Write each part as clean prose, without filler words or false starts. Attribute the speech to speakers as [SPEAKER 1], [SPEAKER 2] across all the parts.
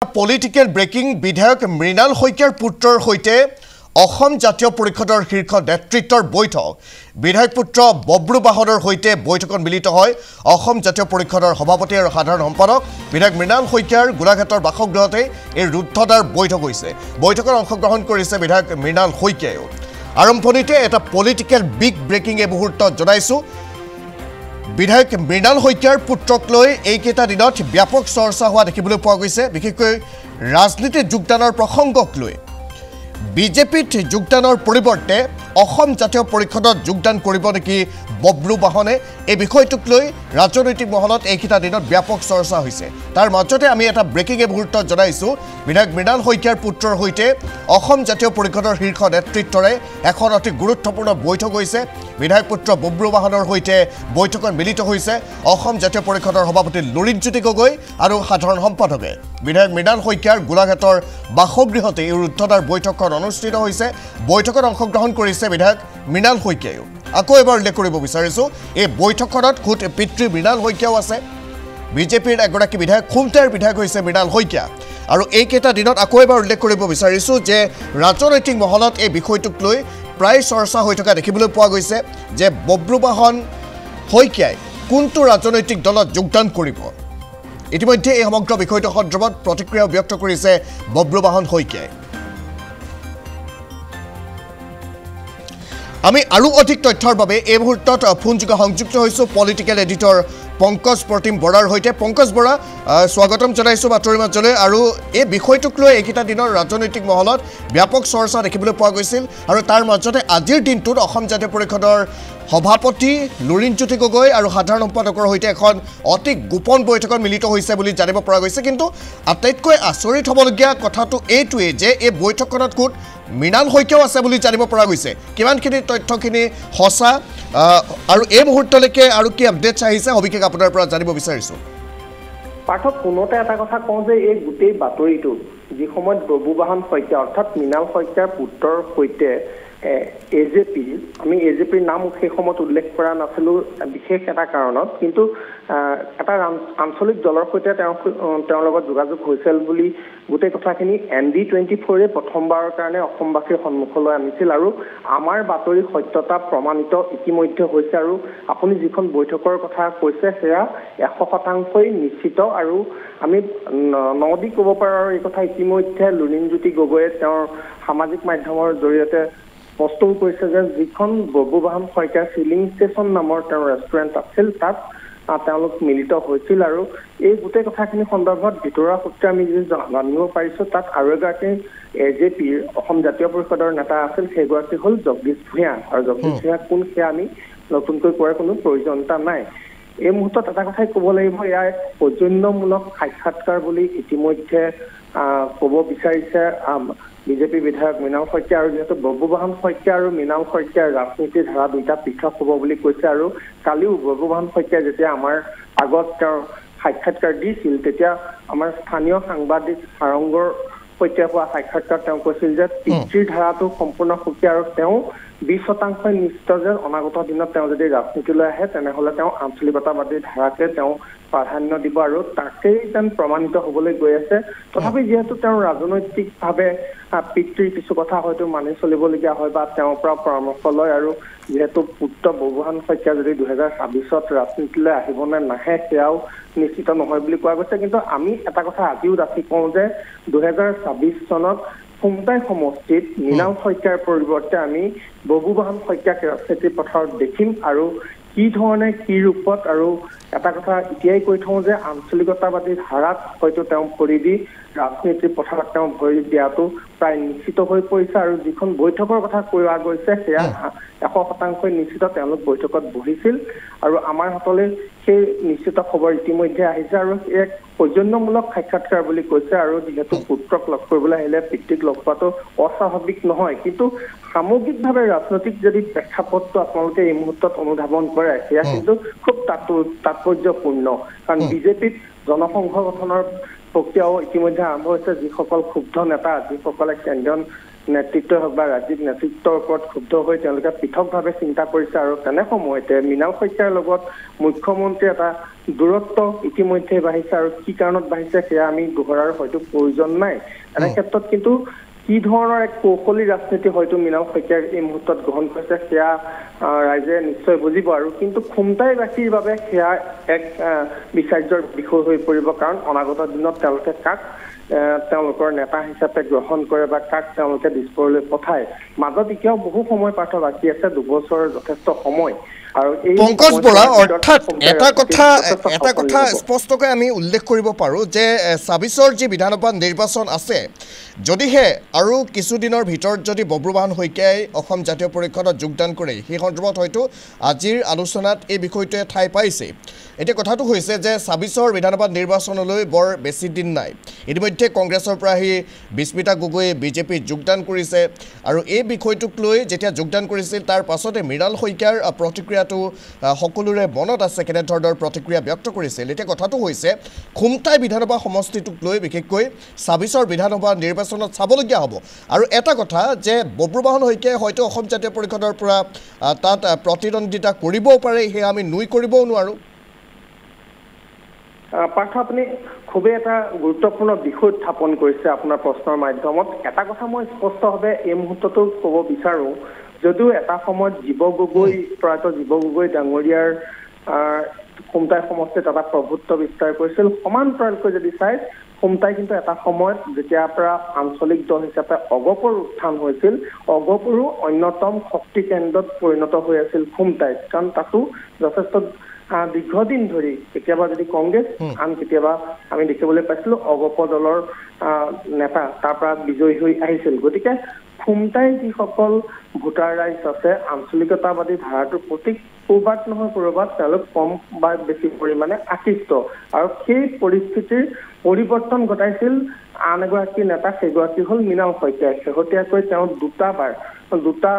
[SPEAKER 1] Political breaking বিধায়ক মৃণাল শইকীয়াৰ পুত্ৰৰ হৈতে অসম জাতীয় পৰিষদৰ শীৰ্ষ নেতৃত্বৰ বৈঠক বিধায়ক পুত্ৰ বব্ৰু বাহনৰ হৈতে বৈঠকত মিলিত হয় অসম জাতীয় পৰিষদৰ সভাপতি আৰু সাধাৰণ সম্পাদক বিধায়ক মৃণাল শইকীয়াৰ গোলাঘাটৰ বাসগৃহতে এই ৰুদ্ধদ্বাৰ বৈঠক হৈছে বৈঠকত অংশগ্ৰহণ কৰিছে বিধায়ক মৃণাল শইকীয়াও আৰম্ভণিতে এটা পলিটিক্যাল বিগ ব্ৰেকিং এই মুহূৰ্তত জনাইছো বিধায়ক মৃণাল শইকীয়াৰ পুত্ৰক লৈ এইকেইটা দিনত ব্যাপক চৰ্চা হোৱা দেখিবলৈ পোৱা গৈছে বিশেষকৈ ৰাজনীতিত যোগদানৰ প্ৰসংগক লৈ বিজেপিত যোগদানৰ পৰিৱৰ্তে অসম জাতীয় পৰিষদত যোগদান কৰিব নেকি বব্ৰু বাহনে এই বিষয়টোক লৈ ৰাজনৈতিক মহলত এইকেইটা দিনত ব্যাপক চৰ্চা হৈছে তাৰ মাজতে আমি এটা ব্ৰেকিং এই মুহূৰ্তত জনাইছো বিধায়ক মৃণাল শইকীয়াৰ পুত্ৰৰ হৈতে অসম জাতীয় পৰিষদৰ শীৰ্ষ নেতৃত্বৰে এখন অতি গুৰুত্বপূৰ্ণ বৈঠক হৈছে বিধায়ক পুত্ৰ বব্ৰু বাহনৰ হৈতে বৈঠকত মিলিত হৈছে অসম জাতীয় পৰিষদৰ সভাপতি লুৰিণজ্যোতি গগৈ আৰু সাধাৰণ সম্পাদকে বিধায়ক মৃণাল শইকীয়াৰ গোলাঘাটৰ বাসগৃহতে এই ৰুদ্ধদ্বাৰ বৈঠকখন অনুষ্ঠিত হৈছে বৈঠকত অংশগ্ৰহণ কৰিছে বিধায়ক মৃণাল শইকীয়াও আকৌ এবাৰ উল্লেখ কৰিব বিচাৰিছো এই বৈঠকখনত খুদ পিতৃ মৃণাল শইকীয়াও আছে বিজেপিৰ এগৰাকী বিধায়ক খুমটাৰ বিধায়ক হৈছে মৃণাল শইকীয়া আৰু এইকেইটা দিনত আকৌ এবাৰ উল্লেখ কৰিব বিচাৰিছো যে ৰাজনৈতিক মহলত এই বিষয়টোক লৈ প্ৰায় চৰ্চা হৈ থকা দেখিবলৈ পোৱা গৈছে যে বব্ৰু বাহন শইকীয়াই কোনটো ৰাজনৈতিক দলত যোগদান কৰিব ইতিমধ্যে এই সমগ্ৰ বিষয়টো সন্দৰ্ভত প্ৰতিক্ৰিয়া ব্যক্ত কৰিছে বব্ৰু বাহন শইকীয়াই আমি আৰু অধিক তথ্যৰ বাবে এই মুহূৰ্তত ফোনযোগে সংযুক্ত হৈছো পলিটিক্যাল এডিটৰ পংকজ প্ৰতিম বৰাৰ হৈতে পংকজ বৰা স্বাগতম জনাইছো বাতৰি মাজলৈ আৰু এই বিষয়টোক লৈ এইকেইটা দিনৰ ৰাজনৈতিক মহলত ব্যাপক চৰ্চা দেখিবলৈ পোৱা গৈছিল আৰু তাৰ মাজতে আজিৰ দিনটোত অসম জাতীয় পৰিষদৰ সভাপতি লুৰিণজ্যোতি গগৈ আৰু সাধাৰণ সম্পাদকৰ হৈতে এখন অতি গোপন বৈঠকত মিলিত হৈছে বুলি জানিব পৰা গৈছে কিন্তু আটাইতকৈ আচৰিত হ'বলগীয়া কথাটো এইটোৱে যে এই বৈঠকখনত কোট মৃণাল শইকীয়াও আছে বুলি জানিব পৰা গৈছে কিমানখিনি তথ্যখিনি সঁচা আৰু এই মুহূৰ্তলৈকে আৰু কি আপডেটছ আহিছে অভিষেক আপোনাৰ পৰা জানিব বিচাৰিছো
[SPEAKER 2] পাঠক পুনতে এটা কথা কওঁ যে এই গোটেই বাতৰিটো যি সময়ত বব্ৰু বাহন শইকীয়া অৰ্থাৎ মৃণাল শইকীয়াৰ পুত্ৰৰ সৈতে এজেপি আমি এজেপিৰ নাম সেই সময়ত উল্লেখ কৰা নাছিলো বিশেষ এটা কাৰণত কিন্তু এটা আঞ্চলিক দলৰ সৈতে তেওঁৰ লগত যোগাযোগ হৈছিল বুলি গোটেই কথাখিনি ND24 প্ৰথমবাৰৰ কাৰণে অসমবাসীৰ সন্মুখলৈ আনিছিল আৰু আমাৰ বাতৰি সত্যতা প্ৰমাণিত ইতিমধ্যে হৈছে আৰু আপুনি যিখন বৈঠকৰ কথা কৈছে সেয়া 100% নিশ্চিত আৰু আমি নদী ক'ব পাৰোঁ এই কথা ইতিমধ্যে লুৰিণজ্যোতি গগৈয়ে তেওঁৰ সামাজিক মাধ্যমৰ জৰিয়তে পোষ্টও কৰিছে যে যিখন বব্ৰু বাহন শইকীয়াৰ ফিলিং ষ্টেচন নামৰ তেওঁৰ ৰেষ্টুৰেণ্ট আছিল তাত তেওঁলোক মিলিত হৈছিল আৰু এই গোটেই কথাখিনি সন্দৰ্ভত ভিতৰুৱা সূত্ৰে আমি যি জানিব পাৰিছো তাত আৰু এগৰাকী এজেপিৰ অসম জাতীয় পৰিষদৰ নেতা আছিল সেইগৰাকী হ'ল জগদীশ ভূঞা আৰু জগদীশ ভূঞা কোন সেয়া আমি নতুনকৈ কোৱাৰ কোনো প্ৰয়োজনীয়তা নাই এই মুহূৰ্তত এটা কথাই ক'ব লাগিব এয়া এক সৌজন্যমূলক সাক্ষাৎকাৰ বুলি ইতিমধ্যে ক'ব বিচাৰিছে বিজেপি বিধায়ক মৃণাল শইকীয়া আৰু যেহেতু বব্ৰু বাহন শইকীয়া আৰু মৃণাল শইকীয়াৰ ৰাজনীতিৰ ধাৰা দুটা পৃথক হ'ব বুলি কৈছে আৰু কালিও বব্ৰু বাহন শইকীয়া যেতিয়া আমাৰ আগত তেওঁৰ সাক্ষাৎকাৰ দিছিল তেতিয়া আমাৰ স্থানীয় সাংবাদিক সাৰংগৰ সৈতে হোৱা সাক্ষাৎকাৰ তেওঁ কৈছিল যে পিতৃৰ ধাৰাটো সম্পূৰ্ণ সুকীয়া আৰু তেওঁ 20% নিশ্চিত যে অনাগত দিনত তেওঁ যদি ৰাজনীতিলৈ আহে তেনেহ'লে তেওঁ আঞ্চলিকতাবাদী ধাৰাকে তেওঁ প্ৰাধান্য দিব আৰু তাকেই যেন প্ৰমাণিত হ'বলৈ গৈ আছে তথাপি যিহেতু তেওঁ ৰাজনৈতিকভাৱে পিতৃৰ কিছু কথা হয়তো মানি চলিবলগীয়া হয় বা তেওঁৰ পৰা পৰামৰ্শ লয় আৰু যিহেতু পুত্ৰ বব্ৰু বাহন শইকীয়া যদি 2026ত ৰাজনীতিলৈ আহিব নে নাহে সেয়াও নিশ্চিত নহয় বুলি কোৱা গৈছে কিন্তু আমি এটা কথা আজিও ৰাখি কওঁ যে 2026 চনত খুমটাই সমষ্টিত মৃণাল শইকীয়াৰ পৰিৱৰ্তে আমি বব্ৰু বাহন শইকীয়াক ৰাজনীতিৰ পথাৰত দেখিম আৰু কি ধৰণে কি ৰূপত আৰু এটা কথা এতিয়াই কৈ থওঁ যে আঞ্চলিকতাবাদী ধাৰাত হয়তো তেওঁ ভৰি দি ৰাজনীতিৰ পথাৰত তেওঁ ভৰি দিয়াটো প্ৰায় নিশ্চিত হৈ পৰিছে আৰু যিখন বৈঠকৰ কথা কোৱা গৈছে সেয়া 100% নিশ্চিত তেওঁলোক বৈঠকত বহিছিল আৰু আমাৰ হাতলৈ সেই নিশ্চিত খবৰ ইতিমধ্যে আহিছে আৰু এক সৌজন্যমূলক সাক্ষাৎকাৰ বুলি কৈছে আৰু যিহেতু পুত্ৰক লগ কৰিবলৈ আহিলে পিতৃক লগ পোৱাটো অস্বাভাৱিক নহয় কিন্তু সামগ্ৰিকভাৱে ৰাজনৈতিক যদি প্ৰেক্ষাপটটো আপোনালোকে এই মুহূৰ্তত অনুধাৱন কৰে সেয়া কিন্তু খুব তাৎপৰ্যপূৰ্ণ কাৰণ বিজেপিত জনসংঘ গঠনৰ প্ৰক্ৰিয়াও ইতিমধ্যে আৰম্ভ হৈছে যিসকল ক্ষুব্ধ নেতা যিসকলে কেন্দ্ৰীয় নেতৃত্বই হওক বা ৰাজ্যিক নেতৃত্বৰ ওপৰত ক্ষুব্ধ হৈ তেওঁলোকে পৃথকভাৱে চিন্তা কৰিছে আৰু তেনে সময়তে মৃণাল শইকীয়াৰ লগত মুখ্যমন্ত্ৰীৰ এটা দূৰত্ব ইতিমধ্যে বাঢ়িছে আৰু কি কাৰণত বাঢ়িছে সেয়া আমি দোহৰাৰ হয়তো প্ৰয়োজন নাই। এনে ক্ষেত্ৰত কিন্তু কি ধৰণৰ এক কৌশলী ৰাজনীতি হয়তো মৃণাল শইকীয়াৰ এই মুহূৰ্তত গ্ৰহণ কৰিছে সেয়া ৰাইজে নিশ্চয় বুজিব আৰু কিন্তু খুমটাইবাসীৰ বাবে সেয়া এক বিচাৰ্যৰ বিষয় হৈ পৰিব কাৰণ অনাগত দিনত তেওঁলোকে কাক তেওঁলোকৰ নেতা হিচাপে গ্ৰহণ কৰে বা কাক তেওঁলোকে দিছপুৰলৈ পঠায় মাজত এতিয়াও বহু সময় পাঠ বাকী আছে 2 বছৰৰ যথেষ্ট সময় আৰু এই
[SPEAKER 1] পংকজ বৰা অৰ্থাৎ এটা কথা স্পষ্টকৈ আমি উল্লেখ কৰিব পাৰোঁ যে ২৬ৰ যি বিধানসভা নিৰ্বাচন আছে যদিহে আৰু কিছুদিনৰ ভিতৰত যদি বব্ৰুবাহন শইকীয়াই অসম জাতীয় পৰিষদত যোগদান কৰে সেই সন্দৰ্ভত হয়তো আজিৰ আলোচনাত এই বিষয়টোৱে ঠাই পাইছে। এতিয়া কথাটো হৈছে যে ২৬ৰ বিধানসভা নিৰ্বাচনলৈ বৰ বেছি দিন নাই। ইতিমধ্যে কংগ্ৰেছৰ পৰা আহি বিস্মিতা গগৈয়ে বিজেপিত যোগদান কৰিছে আৰু এই বিষয়টোক লৈ যেতিয়া যোগদান কৰিছিল তাৰ পাছতে মৃণাল শইকীয়াৰ প্ৰতিক্ৰিয়াটো সকলোৰে মনত আছে কেনেধৰণৰ প্ৰতিক্ৰিয়া ব্যক্ত কৰিছিল। এতিয়া কথাটো হৈছে খুমটাই বিধানসভা সমষ্টিটোক লৈ বিশেষকৈ ২৬ৰ বিধানসভা নিৰ্বাচনত চাবলগীয়া হ'ব আৰু এটা কথা যে বব্ৰুবাহন শইকীয়াই হয়তো অসম জাতীয় পৰিষদৰ পৰা তাত প্ৰতিদ্বন্দ্বিতা কৰিবও পাৰে সেয়া আমি নুই কৰিবও নোৱাৰোঁ।
[SPEAKER 2] পাৰ্থ আপুনি খুবেই এটা গুৰুত্বপূৰ্ণ বিষয় উত্থাপন কৰিছে আপোনাৰ প্ৰশ্নৰ মাধ্যমত। এটা কথা মই স্পষ্টভাৱে এই মুহূৰ্ততো ক'ব বিচাৰোঁ যদিও এটা সময়ত প্ৰয়াত জীৱ গগৈ ডাঙৰীয়াৰ খুমটাই সমষ্টিত এটা প্ৰভুত্ব বিস্তাৰ কৰিছিল সমান্তৰালকৈ যদি চাই খুমটাই কিন্তু এটা সময়ত যেতিয়াৰ পৰা আঞ্চলিক দল হিচাপে অগপৰ উত্থান হৈছিল অগপৰো অন্যতম শক্তি কেন্দ্ৰত পৰিণত হৈ আছিল খুমটাই কাৰণ তাতো যথেষ্ট দীৰ্ঘদিন ধৰি কেতিয়াবা যদি কংগ্ৰেছ আন কেতিয়াবা আমি দেখিবলৈ পাইছিলোঁ অগপ দলৰ নেতা তাৰ পৰা বিজয়ী হৈ আহিছিল। গতিকে খুমটাই যিসকল ভোটাৰ ৰাইজ আছে আঞ্চলিকতাবাদী ধাৰাটোৰ প্ৰতি ক'ৰবাত নহয় ক'ৰবাত তেওঁলোক কম বা বেছি পৰিমাণে আকৃষ্ট আৰু সেই পৰিস্থিতিৰ পৰিৱৰ্তন ঘটাইছিল আন এগৰাকী নেতা সেইগৰাকী হ'ল মৃণাল শইকীয়াই। শেহতীয়াকৈ তেওঁ দুটা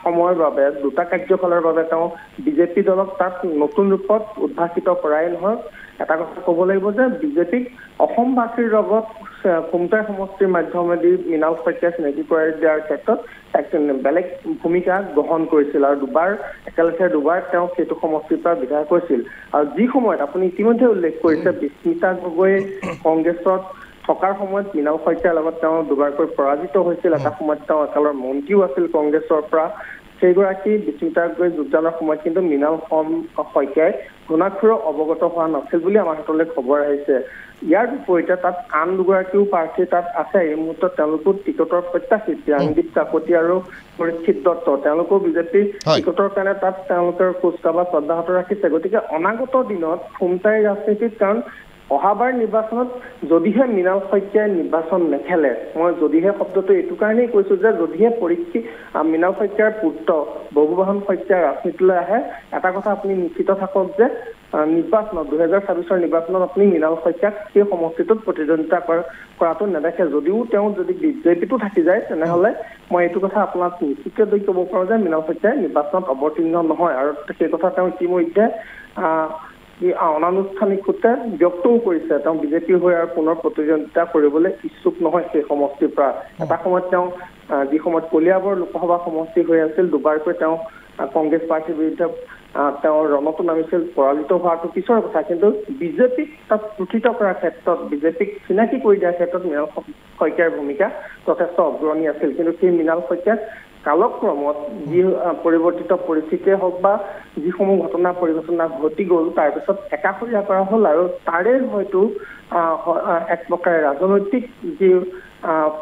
[SPEAKER 2] সময়ৰ বাবে দুটা কাৰ্যকালৰ বাবে তেওঁ বিজেপি দলক তাত নতুন ৰূপত উদ্ভাসিত কৰাই নহয় এটা কথা ক'ব লাগিব যে বিজেপিক অসমবাসীৰ লগত খুমটাই সমষ্টিৰ মাধ্যমেদি মৃণাল শইকীয়াক চিনাকি কৰাই দিয়াৰ ক্ষেত্ৰত এক বেলেগ ভূমিকা গ্ৰহণ কৰিছিল আৰু একেলগে দুবাৰ তেওঁ সেইটো সমষ্টিৰ পৰা বিধায়ক হৈছিল আৰু যি সময়ত আপুনি ইতিমধ্যে উল্লেখ কৰিছে বিস্মিতা গগৈ কংগ্ৰেছত থকাৰ সময়ত মৃণাল শইকীয়াৰ লগত তেওঁ দুবাৰকৈ পৰাজিত হৈছিল। এটা সময়ত তেওঁ একালৰ মন্ত্ৰীও আছিল কংগ্ৰেছৰ পৰা সেইগৰাকী বিস্মিতা গগৈ যোগদানৰ সময়ত কিন্তু মৃণাল শইকীয়াই ঘূণাক্ষুৰ অৱগত হোৱা নাছিল বুলি আমাৰ হাতলৈ খবৰ আহিছে। ইয়াৰ বিপৰীতে তাত আন দুগৰাকীও প্ৰাৰ্থী তাত আছে এই মুহূৰ্তত তেওঁলোকো টিকটৰ প্ৰত্যাশী জ্ঞানদীপ কাকতি আৰু পৰীক্ষিত দত্ত তেওঁলোকো বিজেপিৰ টিকটৰ কাৰণে তাত তেওঁলোকৰ কুচকাৱাজ অব্যাহত ৰাখিছে। গতিকে অনাগত দিনত খুমটাই ৰাজনীতিত কাৰণ অহাবাৰ নিৰ্বাচনত যদিহে মৃণাল শইকীয়াই নিৰ্বাচন নেখেলে মই যদিহে শব্দটো এইটো কাৰণেই কৈছোঁ যে যদিহে মৃণাল শইকীয়াৰ পুত্ৰ বব্ৰুবাহন শইকীয়া ৰাজনীতিলৈ আহে এটা কথা আপুনি নিশ্চিত থাকক যে নিৰ্বাচনত 2024 নিৰ্বাচনত আপুনি মৃণাল শইকীয়াক সেই সমষ্টিটোত প্ৰতিদ্বন্দ্বিতা কৰাটো নেদেখে। যদিও তেওঁ যদি বিজেপিটো থাকি যায় তেনেহ'লে মই এইটো কথা আপোনাক নিশ্চিতকৈ ক'ব পাৰোঁ যে মৃণাল শইকীয়াই নিৰ্বাচনত অৱতীৰ্ণ নহয় আৰু সেই কথা তেওঁ ইতিমধ্যে অনানুষ্ঠানিক সূত্ৰে ব্যক্তও কৰিছে তেওঁ বিজেপি হৈ আৰু পুনৰ প্ৰতিদ্বন্দ্বিতা কৰিবলৈ ইচ্ছুক নহয় সেই সমষ্টিৰ পৰা। এটা সময়ত তেওঁ যি সময়ত কলিয়াবৰ লোকসভা সমষ্টি হৈ আছিল দুবাৰকৈ তেওঁ কংগ্ৰেছ পাৰ্টীৰ বিৰুদ্ধে তেওঁ ৰণতো নামিছিল পৰাজিত হোৱাটো পিছৰ কথা কিন্তু বিজেপিক তাত প্ৰতিষ্ঠিত কৰাৰ ক্ষেত্ৰত বিজেপিক চিনাকি কৰি দিয়াৰ ক্ষেত্ৰত মৃণাল শইকীয়াৰ ভূমিকা যথেষ্ট অগ্ৰণী আছিল। কিন্তু সেই মৃণাল শইকীয়াক কালক্ৰমত যি পৰিৱৰ্তিত পৰিস্থিতিয়ে হওক বা যিসমূহ ঘটনা পৰিঘটনা ঘটি গ'ল তাৰপিছত একাষৰীয়া কৰা হ'ল আৰু তাৰে হয়তো এক প্ৰকাৰে ৰাজনৈতিক যি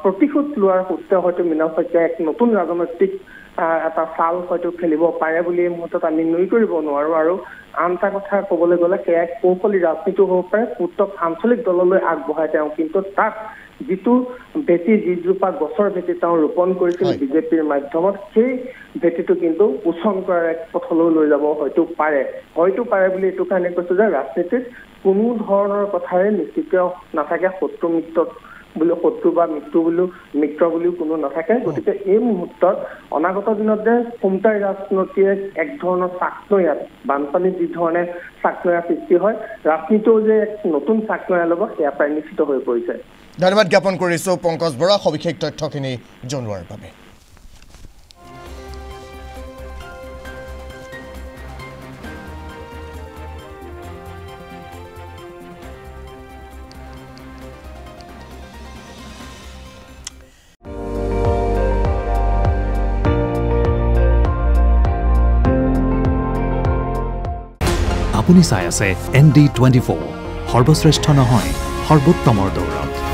[SPEAKER 2] প্ৰতিশোধ লোৱাৰ সূত্ৰে হয়তো মৃণাল শইকীয়াই এক নতুন ৰাজনৈতিক এটা চাল হয়তো খেলিব পাৰে বুলি এই মুহূৰ্তত আমি নুই কৰিব নোৱাৰোঁ আৰু আন এটা কথা ক'বলৈ গ'লে সেয়া এক কৌশলী ৰাজনীতিও হ'ব পাৰে পুত্ৰক আঞ্চলিক দললৈ আগবঢ়াই তেওঁ কিন্তু তাত যিটো যিজোপা গছৰ ভেটি তেওঁ ৰোপণ কৰিছিল বিজেপিৰ মাধ্যমত সেই ভেটিটো কিন্তু পোষণ কৰাৰ এক পথলৈ লৈ যাব হয়তো পাৰে বুলি এইটো কাৰণে কৈছোঁ যে ৰাজনীতিত কোনো ধৰণৰ কথাৰে নিশ্চিত নাথাকে শত্ৰু মিত্ৰত বুলি শত্ৰু বা মিত্ৰ বুলিও কোনো নাথাকে গতিকে এই মুহূৰ্তত অনাগত দিনত যে খুমটাই ৰাজনীতিয়ে এক ধৰণৰ চাকনৈয়াত বানপানীত যি ধৰণে চাকনৈয়া সৃষ্টি হয় ৰাজনীতিও যে এক নতুন চাকনৈয়া ল'ব সেয়া প্ৰায় নিশ্চিত হৈ পৰিছে
[SPEAKER 1] ধন্যবাদ জ্ঞাপন কৰিছোঁ পংকজ বৰা সবিশেষ তথ্যখিনি জনোৱাৰ বাবে
[SPEAKER 3] আপুনি চাই আছে ND24 সৰ্বশ্ৰেষ্ঠ নহয় সৰ্বোত্তমৰ দৌৰত